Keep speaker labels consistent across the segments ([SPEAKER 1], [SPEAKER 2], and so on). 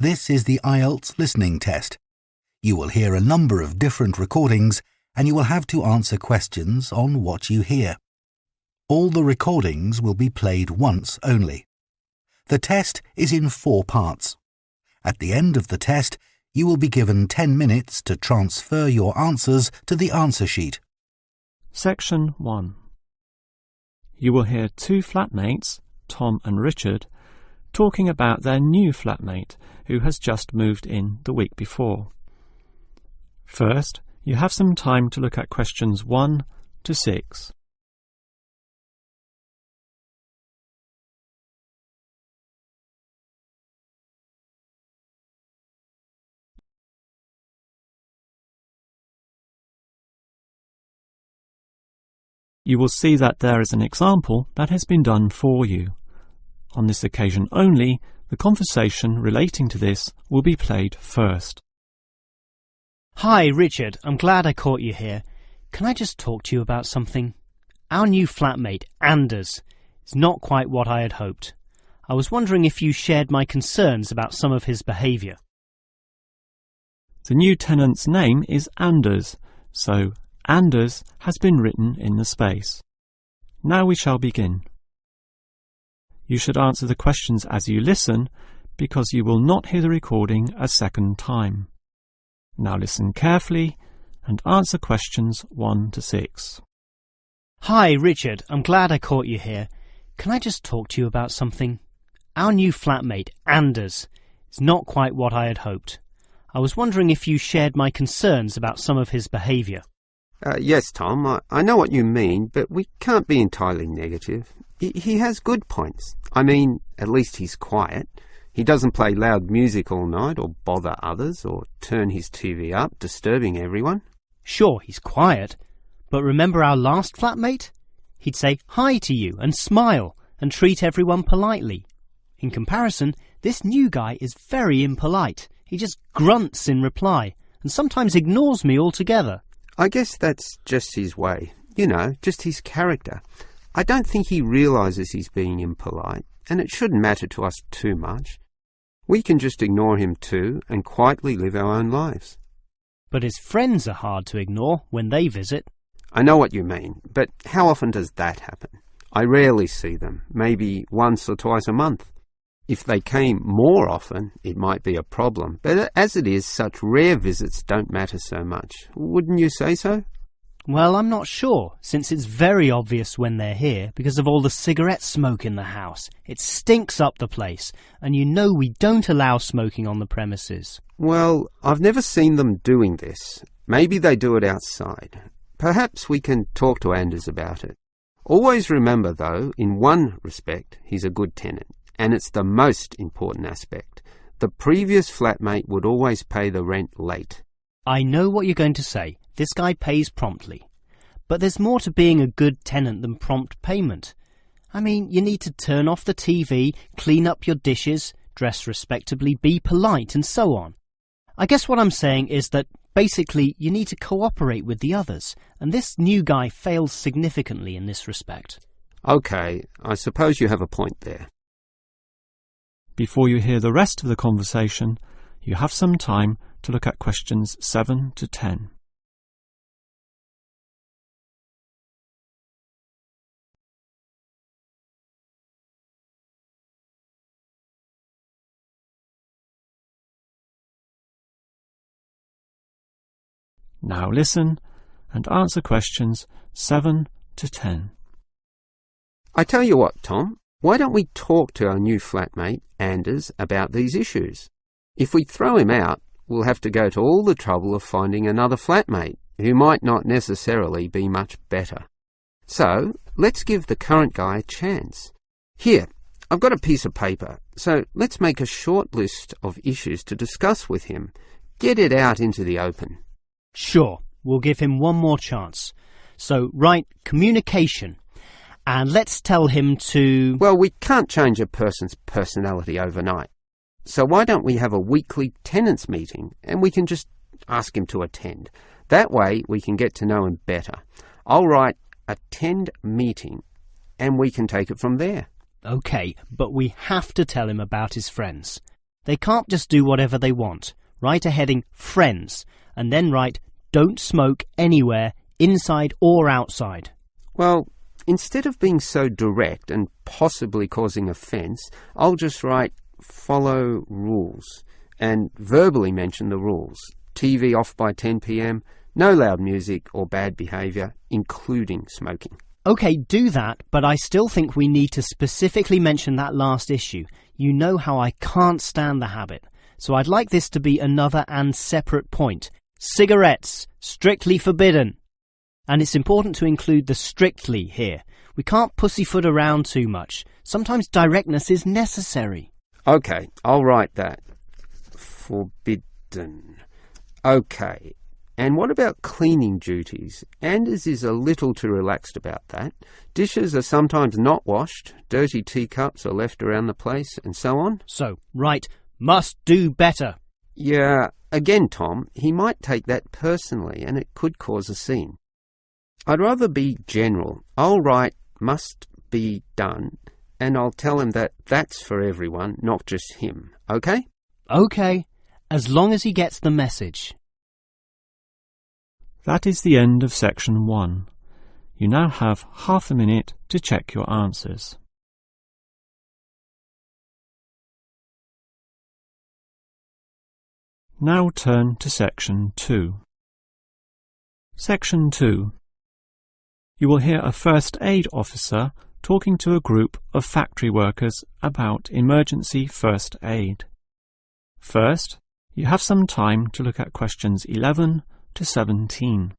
[SPEAKER 1] This is the IELTS Listening Test. You will hear a number of different recordings and you will have to answer questions on what you hear. All the recordings will be played once only. The test is in 4 parts. At the end of the test, you will be given 10 minutes to transfer your answers to the answer sheet.
[SPEAKER 2] Section 1. You will hear 2 flatmates, Tom and Richard, talking about their new flatmate who has just moved in the week before. First, you have some time to look at questions 1 to 6. You will see that there is an example that has been done for you. On this occasion only, the conversation relating to this will be played first.
[SPEAKER 3] Hi, Richard. I'm glad I caught you here. Can I just talk to you about something? Our new flatmate, Anders, is not quite what I had hoped. I was wondering if you shared my concerns about some of his behaviour.
[SPEAKER 2] The new tenant's name is Anders, so Anders has been written in the space. Now we shall begin. You should answer the questions as you listen, because you will not hear the recording a second time. Now listen carefully and answer questions 1 to 6.
[SPEAKER 3] Hi, Richard. I'm glad I caught you here. Can I just talk to you about something? Our new flatmate, Anders, is not quite what I had hoped. I was wondering if you shared my concerns about some of his behaviour.
[SPEAKER 4] Yes, Tom, I know what you mean, but we can't be entirely negative. He has good points. I mean, at least he's quiet. He doesn't play loud music all night or bother others or turn his TV up, disturbing everyone.
[SPEAKER 3] Sure, he's quiet, but remember our last flatmate? He'd say hi to you and smile and treat everyone politely. In comparison, this new guy is very impolite. He just grunts in reply and sometimes ignores me altogether.
[SPEAKER 4] I guess that's just his way. You know, just his character. I don't think he realises he's being impolite, and it shouldn't matter to us too much. We can just ignore him too and quietly live our own lives.
[SPEAKER 3] But his friends are hard to ignore when they visit.
[SPEAKER 4] I know what you mean, but how often does that happen? I rarely see them, maybe once or twice a month. If they came more often, it might be a problem, but as it is, such rare visits don't matter so much. Wouldn't you say so?
[SPEAKER 3] Well, I'm not sure, since it's very obvious when they're here because of all the cigarette smoke in the house. It stinks up the place, and you know we don't allow smoking on the premises.
[SPEAKER 4] Well, I've never seen them doing this. Maybe they do it outside. Perhaps we can talk to Anders about it. Always remember, though, in one respect, he's a good tenant. And it's the most important aspect. The previous flatmate would always pay the rent late.
[SPEAKER 3] I know what you're going to say. This guy pays promptly. But there's more to being a good tenant than prompt payment. I mean, you need to turn off the TV, clean up your dishes, dress respectably, be polite, and so on. I guess what I'm saying is that basically you need to cooperate with the others, and this new guy fails significantly in this respect.
[SPEAKER 4] OK, I suppose you have a point there.
[SPEAKER 2] Before you hear the rest of the conversation, you have some time to look at questions 7 to 10. Now listen and answer questions 7 to 10.
[SPEAKER 4] I tell you what, Tom. Why don't we talk to our new flatmate, Anders, about these issues? If we throw him out, we'll have to go to all the trouble of finding another flatmate, who might not necessarily be much better. So, let's give the current guy a chance. Here, I've got a piece of paper, so let's make a short list of issues to discuss with him. Get it out into the open.
[SPEAKER 3] Sure, we'll give him one more chance. So, write communication. And let's tell him to...
[SPEAKER 4] Well, we can't change a person's personality overnight. So why don't we have a weekly tenants meeting and we can just ask him to attend. That way we can get to know him better. I'll write attend meeting and we can take it from there.
[SPEAKER 3] OK, but we have to tell him about his friends. They can't just do whatever they want. Write a heading Friends and then write Don't smoke anywhere, inside or outside.
[SPEAKER 4] Well, instead of being so direct and possibly causing offence, I'll just write Follow rules and verbally mention the rules. TV off by 10 p.m, no loud music or bad behaviour, including smoking.
[SPEAKER 3] OK, do that, but I still think we need to specifically mention that last issue. You know how I can't stand the habit. So I'd like this to be another and separate point. Cigarettes, strictly forbidden. And it's important to include the strictly here. We can't pussyfoot around too much. Sometimes directness is necessary.
[SPEAKER 4] OK, I'll write that. Forbidden. OK. And what about cleaning duties? Anders is a little too relaxed about that. Dishes are sometimes not washed, dirty teacups are left around the place, and so on.
[SPEAKER 3] So, right, must do better.
[SPEAKER 4] Yeah, again, Tom, he might take that personally and it could cause a scene. I'd rather be general. I'll write must be done and I'll tell him that that's for everyone, not just him. OK?
[SPEAKER 3] OK, as long as he gets the message.
[SPEAKER 2] That is the end of section 1. You now have half a minute to check your answers. Now turn to section 2. Section 2. You will hear a first aid officer talking to a group of factory workers about emergency first aid. First, you have some time to look at questions 11 to 17.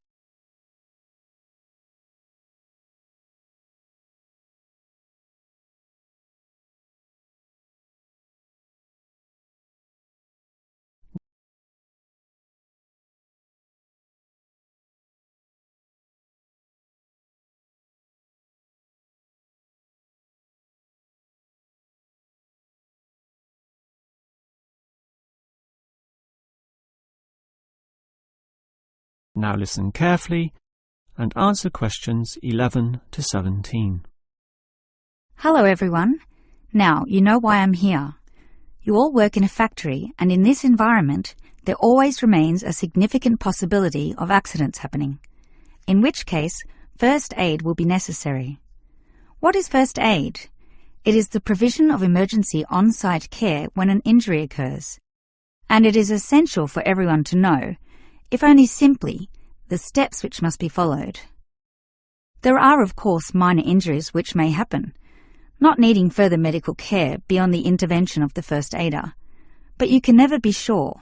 [SPEAKER 2] Now listen carefully and answer questions 11 to 17.
[SPEAKER 5] Hello everyone. Now you know why I'm here. You all work in a factory, and in this environment there always remains a significant possibility of accidents happening, in which case first aid will be necessary. What is first aid? It is the provision of emergency on-site care when an injury occurs, and it is essential for everyone to know, if only simply, the steps which must be followed. There are, of course, minor injuries which may happen, not needing further medical care beyond the intervention of the first aider, but you can never be sure.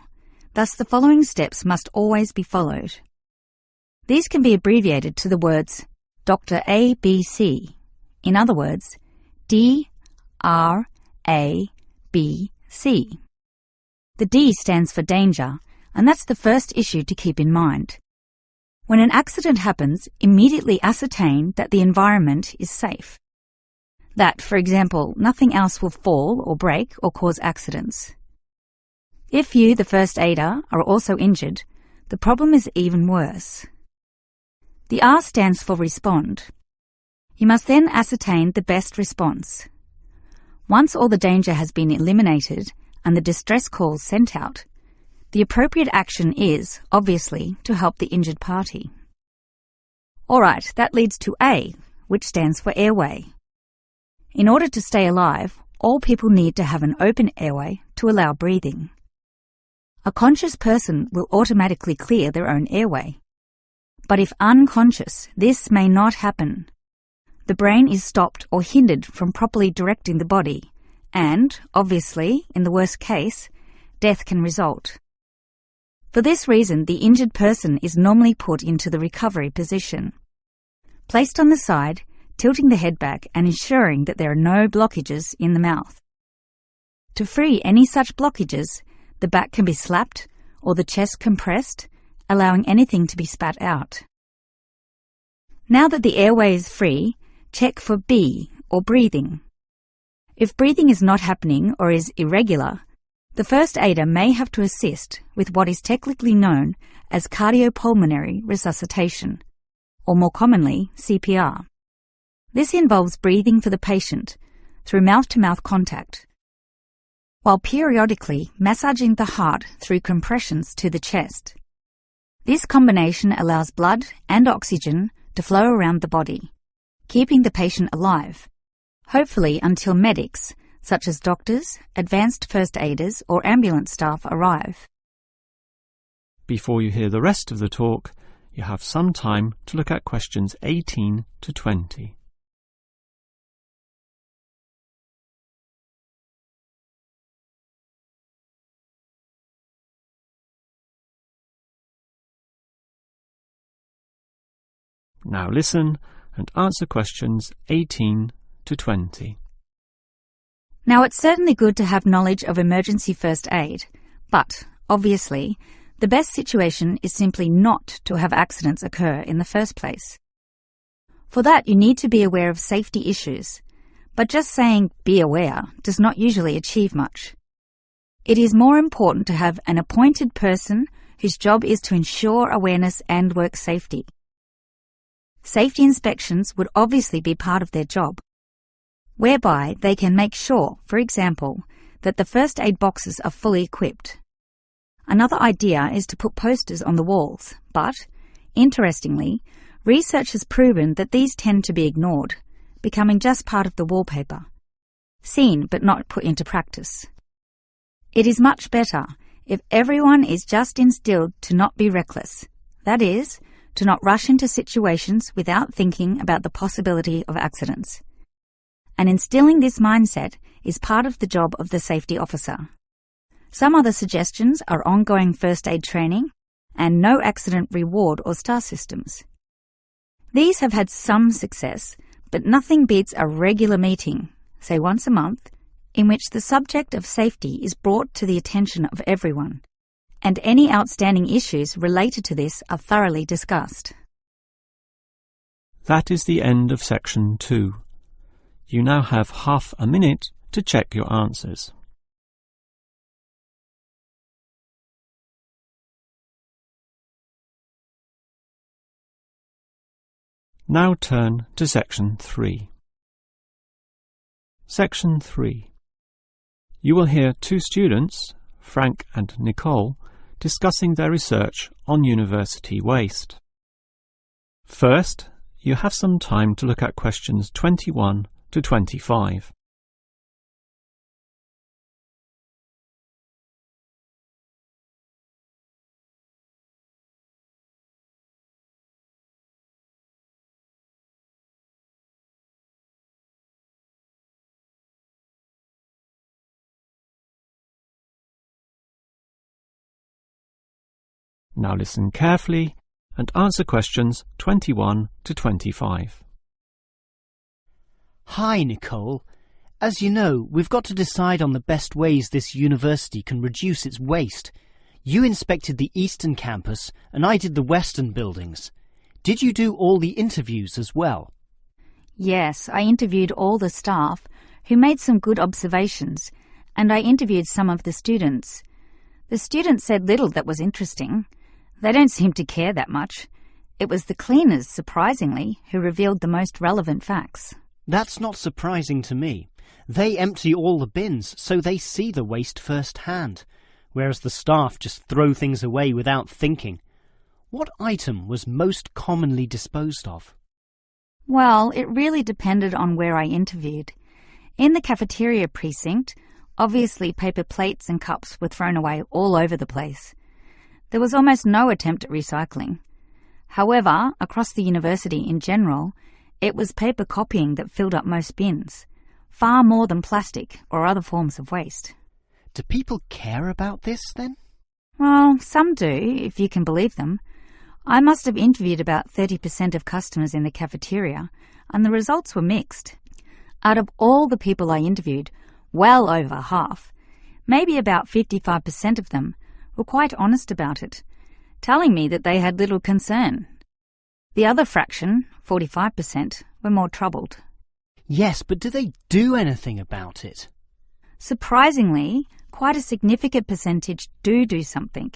[SPEAKER 5] Thus, the following steps must always be followed. These can be abbreviated to the words Dr. ABC, in other words, DRABC. The D stands for danger, and that's the first issue to keep in mind. When an accident happens, immediately ascertain that the environment is safe. That, for example, nothing else will fall or break or cause accidents. If you, the first aider, are also injured, the problem is even worse. The R stands for respond. You must then ascertain the best response. Once all the danger has been eliminated and the distress calls sent out, the appropriate action is, obviously, to help the injured party. Alright, that leads to A, which stands for airway. In order to stay alive, all people need to have an open airway to allow breathing. A conscious person will automatically clear their own airway. But if unconscious, this may not happen. The brain is stopped or hindered from properly directing the body, and, obviously, in the worst case, death can result. For this reason, the injured person is normally put into the recovery position. Placed on the side, tilting the head back and ensuring that there are no blockages in the mouth. To free any such blockages, the back can be slapped or the chest compressed, allowing anything to be spat out. Now that the airway is free, check for B, or breathing. If breathing is not happening or is irregular, the first aider may have to assist with what is technically known as cardiopulmonary resuscitation, or more commonly, CPR. This involves breathing for the patient through mouth-to-mouth contact. while periodically massaging the heart through compressions to the chest. This combination allows blood and oxygen to flow around the body, keeping the patient alive, hopefully until medics, such as doctors, advanced first aiders or ambulance staff arrive.
[SPEAKER 2] Before you hear the rest of the talk, you have some time to look at questions 18 to 20. Now listen and answer questions 18 to 20.
[SPEAKER 5] Now, it's certainly good to have knowledge of emergency first aid, but, obviously, the best situation is simply not to have accidents occur in the first place. For that, you need to be aware of safety issues, but just saying "be aware" does not usually achieve much. It is more important to have an appointed person whose job is to ensure awareness and work safety. Safety inspections would obviously be part of their job, whereby they can make sure, for example, that the first aid boxes are fully equipped. Another idea is to put posters on the walls, but, interestingly, research has proven that these tend to be ignored, becoming just part of the wallpaper, seen but not put into practice. It is much better if everyone is just instilled to not be reckless, that is, to not rush into situations without thinking about the possibility of accidents. And instilling this mindset is part of the job of the safety officer. Some other suggestions are ongoing first aid training and no accident reward or star systems. These have had some success, but nothing beats a regular meeting, say once a month, in which the subject of safety is brought to the attention of everyone, and any outstanding issues related to this are thoroughly discussed.
[SPEAKER 2] That is the end of section 2. You now have half a minute to check your answers. Now turn to section 3. Section 3. You will hear two students, Frank and Nicole, discussing their research on university waste. First, you have some time to look at questions 21 to 25. Now listen carefully and answer questions 21 to 25.
[SPEAKER 3] Hi, Nicole. As you know, we've got to decide on the best ways this university can reduce its waste. You inspected the eastern campus and I did the western buildings. Did you do all the interviews as well?
[SPEAKER 5] Yes, I interviewed all the staff, who made some good observations, and I interviewed some of the students. The students said little that was interesting. They don't seem to care that much. It was the cleaners, surprisingly, who revealed the most relevant facts.
[SPEAKER 3] That's not surprising to me. They empty all the bins, so they see the waste firsthand, whereas the staff just throw things away without thinking. What item was most commonly disposed of?
[SPEAKER 5] Well, it really depended on where I interviewed. In the cafeteria precinct, obviously paper plates and cups were thrown away all over the place. There was almost no attempt at recycling. However, across the university in general, it was paper copying that filled up most bins, far more than plastic or other forms of waste.
[SPEAKER 3] Do people care about this, then?
[SPEAKER 5] Well, some do, if you can believe them. I must have interviewed about 30% of customers in the cafeteria, and the results were mixed. Out of all the people I interviewed, well over half, maybe about 55% of them, were quite honest about it, telling me that they had little concern. The other fraction, 45%, were more troubled.
[SPEAKER 3] Yes, but do they do anything about it?
[SPEAKER 5] Surprisingly, quite a significant percentage do something,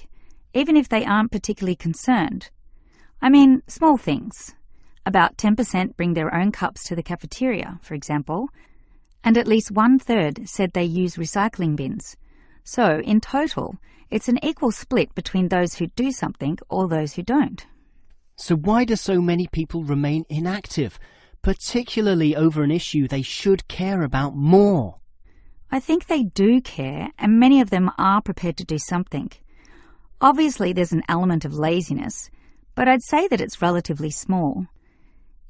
[SPEAKER 5] even if they aren't particularly concerned. I mean, small things. About 10% bring their own cups to the cafeteria, for example, and at least 1/3 said they use recycling bins. So, in total, it's an equal split between those who do something or those who don't.
[SPEAKER 3] So why do so many people remain inactive, particularly over an issue they should care about more?
[SPEAKER 5] I think they do care, and many of them are prepared to do something. Obviously, there's an element of laziness, but I'd say that it's relatively small.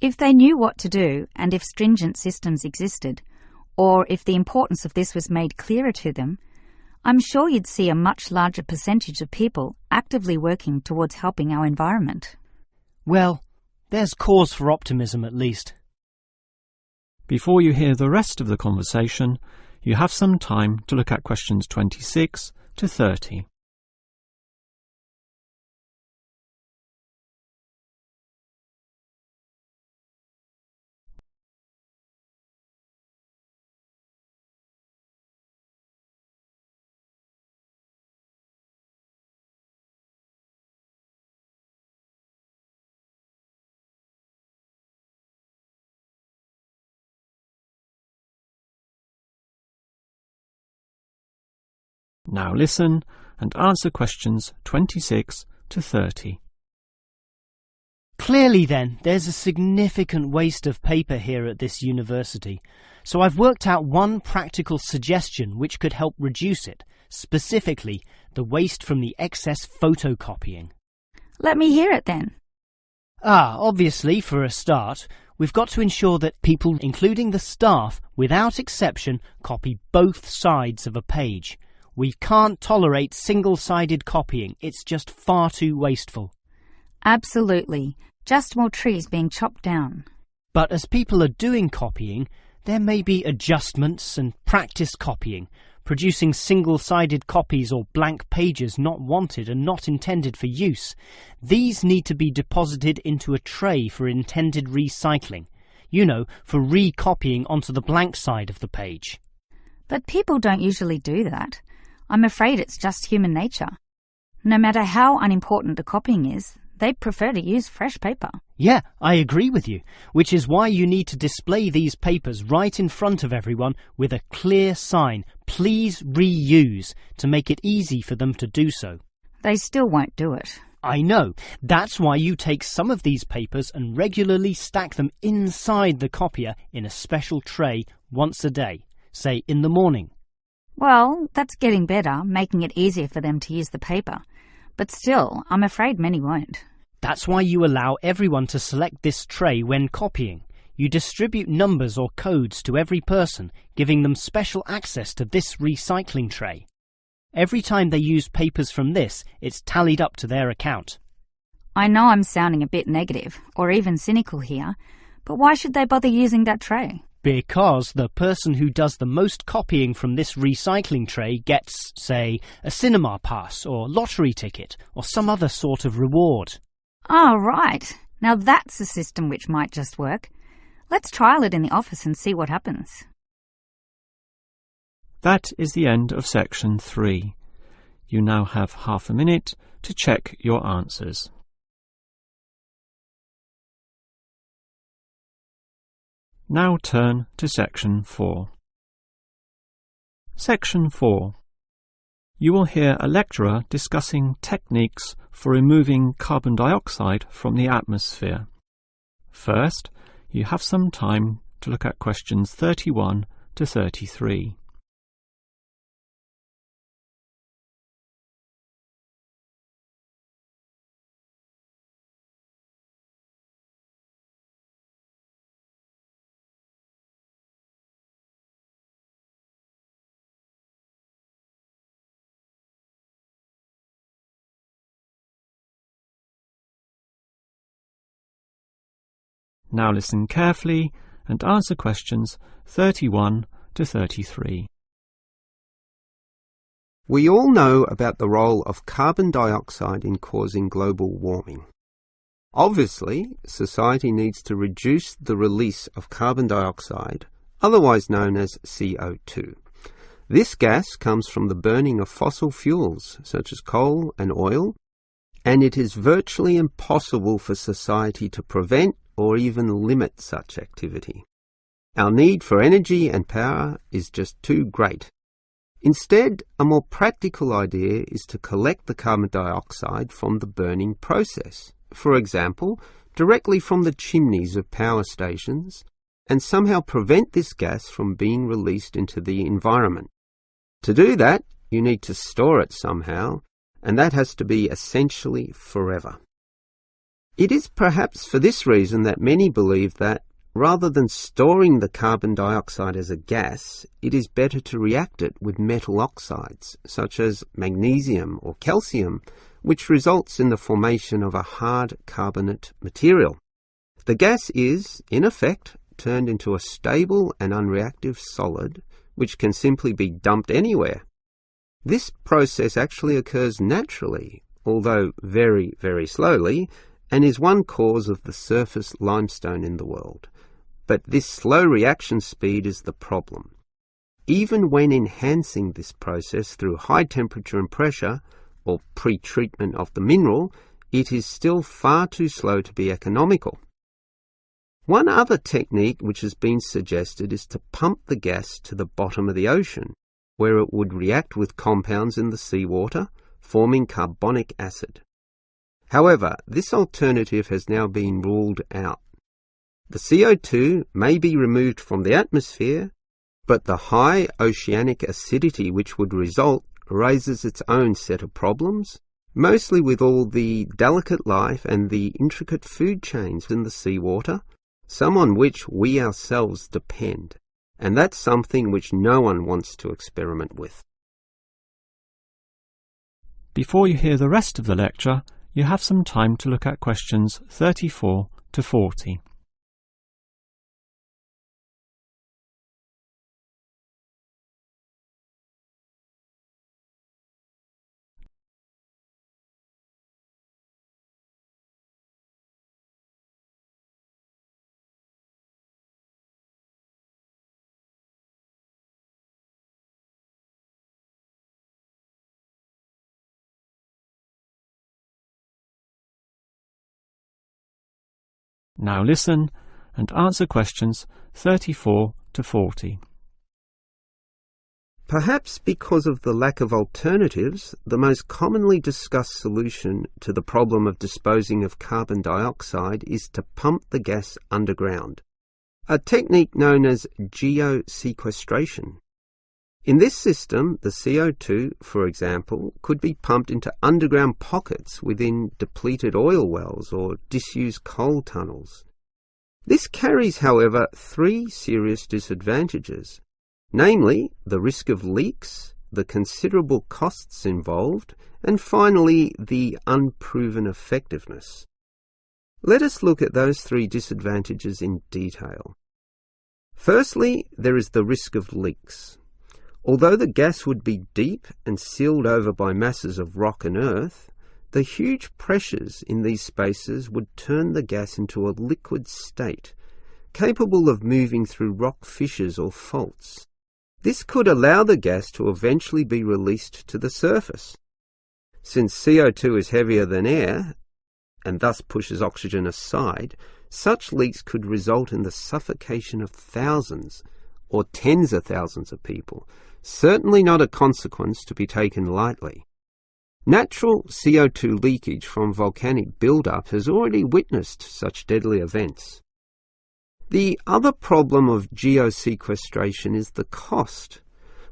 [SPEAKER 5] If they knew what to do, and if stringent systems existed, or if the importance of this was made clearer to them, I'm sure you'd see a much larger percentage of people actively working towards helping our environment.
[SPEAKER 3] Well, there's cause for optimism at least.
[SPEAKER 2] Before you hear the rest of the conversation, you have some time to look at questions 26 to 30. Now listen and answer questions 26 to 30.
[SPEAKER 3] Clearly then, there's a significant waste of paper here at this university, so I've worked out one practical suggestion which could help reduce it, specifically the waste from the excess photocopying.
[SPEAKER 5] Let me hear it then.
[SPEAKER 3] Obviously, for a start, we've got to ensure that people, including the staff, without exception, copy both sides of a page. We can't tolerate single-sided copying. It's just far too wasteful.
[SPEAKER 5] Absolutely. Just more trees being chopped down.
[SPEAKER 3] But as people are doing copying, there may be adjustments and practice copying, producing single-sided copies or blank pages not wanted and not intended for use. These need to be deposited into a tray for intended recycling. You know, for recopying onto the blank side of the page.
[SPEAKER 5] But people don't usually do that. I'm afraid it's just human nature. No matter how unimportant the copying is, they prefer to use fresh paper.
[SPEAKER 3] Yeah, I agree with you, which is why you need to display these papers right in front of everyone with a clear sign, "Please reuse," to make it easy for them to do so.
[SPEAKER 5] They still won't do it.
[SPEAKER 3] I know. That's why you take some of these papers and regularly stack them inside the copier in a special tray once a day, say in the morning.
[SPEAKER 5] Well, that's getting better, making it easier for them to use the paper. But still, I'm afraid many won't.
[SPEAKER 3] That's why you allow everyone to select this tray when copying. You distribute numbers or codes to every person, giving them special access to this recycling tray. Every time they use papers from this, it's tallied up to their account.
[SPEAKER 5] I know I'm sounding a bit negative, or even cynical here, but why should they bother using that tray?
[SPEAKER 3] Because the person who does the most copying from this recycling tray gets, say, a cinema pass or lottery ticket or some other sort of reward.
[SPEAKER 5] Oh, right. Now that's a system which might just work. Let's trial it in the office and see what happens.
[SPEAKER 2] That is the end of section 3. You now have half a minute to check your answers. Now turn to section 4. Section 4. You will hear a lecturer discussing techniques for removing carbon dioxide from the atmosphere. First, you have some time to look at questions 31 to 33. Now listen carefully and answer questions 31 to 33.
[SPEAKER 4] We all know about the role of carbon dioxide in causing global warming. Obviously, society needs to reduce the release of carbon dioxide, otherwise known as CO2. This gas comes from the burning of fossil fuels, such as coal and oil, and it is virtually impossible for society to prevent or even limit such activity. Our need for energy and power is just too great. Instead, a more practical idea is to collect the carbon dioxide from the burning process, for example, directly from the chimneys of power stations, and somehow prevent this gas from being released into the environment. To do that, you need to store it somehow, and that has to be essentially forever. It is perhaps for this reason that many believe that, rather than storing the carbon dioxide as a gas, it is better to react it with metal oxides, such as magnesium or calcium, which results in the formation of a hard carbonate material. The gas is, in effect, turned into a stable and unreactive solid, which can simply be dumped anywhere. This process actually occurs naturally, although very, very slowly, and is one cause of the surface limestone in the world. But this slow reaction speed is the problem. Even when enhancing this process through high temperature and pressure, or pre-treatment of the mineral, it is still far too slow to be economical. One other technique which has been suggested is to pump the gas to the bottom of the ocean, where it would react with compounds in the seawater, forming carbonic acid. However, this alternative has now been ruled out. The CO2 may be removed from the atmosphere, but the high oceanic acidity which would result raises its own set of problems, mostly with all the delicate life and the intricate food chains in the seawater, some on which we ourselves depend, and that's something which no one wants to experiment with.
[SPEAKER 2] Before you hear the rest of the lecture, you have some time to look at questions 34 to 40. Now listen and answer questions 34 to 40.
[SPEAKER 4] Perhaps because of the lack of alternatives, the most commonly discussed solution to the problem of disposing of carbon dioxide is to pump the gas underground, a technique known as geosequestration. In this system, the CO2, for example, could be pumped into underground pockets within depleted oil wells or disused coal tunnels. This carries, however, three serious disadvantages, namely the risk of leaks, the considerable costs involved, and finally the unproven effectiveness. Let us look at those three disadvantages in detail. Firstly, there is the risk of leaks. Although the gas would be deep and sealed over by masses of rock and earth, the huge pressures in these spaces would turn the gas into a liquid state, capable of moving through rock fissures or faults. This could allow the gas to eventually be released to the surface. Since CO2 is heavier than air, and thus pushes oxygen aside, such leaks could result in the suffocation of thousands or tens of thousands of people, certainly not a consequence to be taken lightly. Natural CO2 leakage from volcanic buildup has already witnessed such deadly events. The other problem of geosequestration is the cost.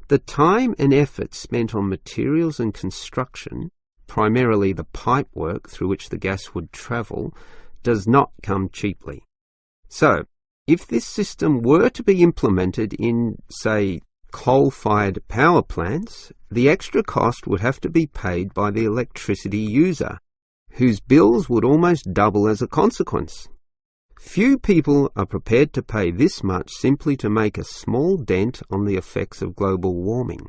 [SPEAKER 4] The time and effort spent on materials and construction, primarily the pipework through which the gas would travel, does not come cheaply. So, if this system were to be implemented in, say, coal-fired power plants, the extra cost would have to be paid by the electricity user, whose bills would almost double as a consequence. Few people are prepared to pay this much simply to make a small dent on the effects of global warming.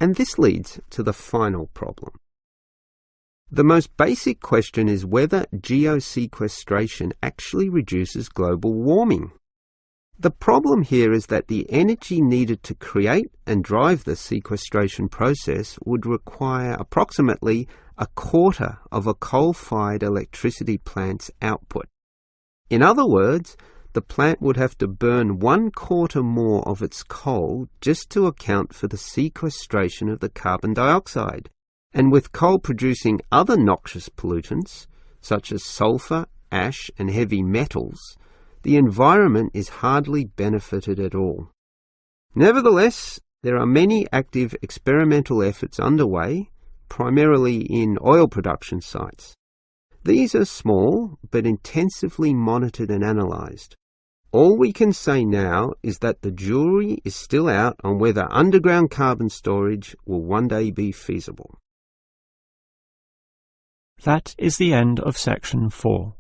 [SPEAKER 4] And this leads to the final problem. The most basic question is whether geosequestration actually reduces global warming. The problem here is that the energy needed to create and drive the sequestration process would require approximately a quarter of a coal-fired electricity plant's output. In other words, the plant would have to burn 1/4 more of its coal just to account for the sequestration of the carbon dioxide. And with coal producing other noxious pollutants, such as sulfur, ash and heavy metals, the environment is hardly benefited at all. Nevertheless, there are many active experimental efforts underway, primarily in oil production sites. These are small but intensively monitored and analysed. All we can say now is that the jury is still out on whether underground carbon storage will one day be feasible.
[SPEAKER 2] That is the end of section 4.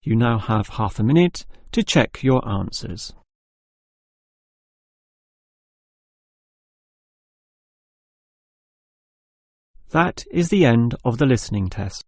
[SPEAKER 2] You now have half a minute to check your answers. That is the end of the listening test.